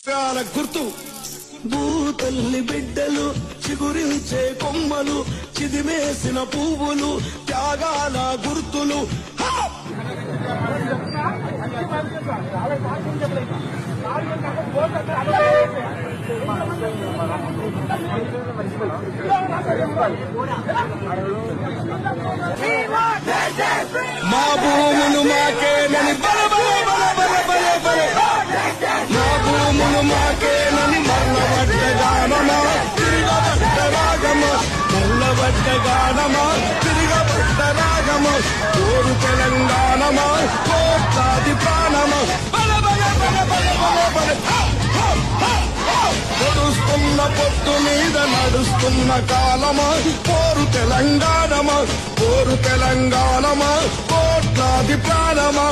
గుర్తు భూతల్లి బిడ్డలు చిగురించే కొమ్మలు చిదిమేసిన పువ్వులు త్యాగాల గుర్తులు. మా భూములు మాకేనని బల బల బల బల బల బల మా భూములు మాకేనని మల్లబడ్డ గానమా తిరగబడ్డ రాగమా మల్లబడ్డ గానమా తిరగబడ్డ రాగమా కోరు తెలంగాణమా కోట్లాది ప్రాణమా బల బల బల బల బల బల పొడుస్తున్న పొట్టు మీద నడుస్తున్న కాలమా కోరు తెలంగాణమా కోరు తెలంగాణమా కోట్లాది ప్రాణమా.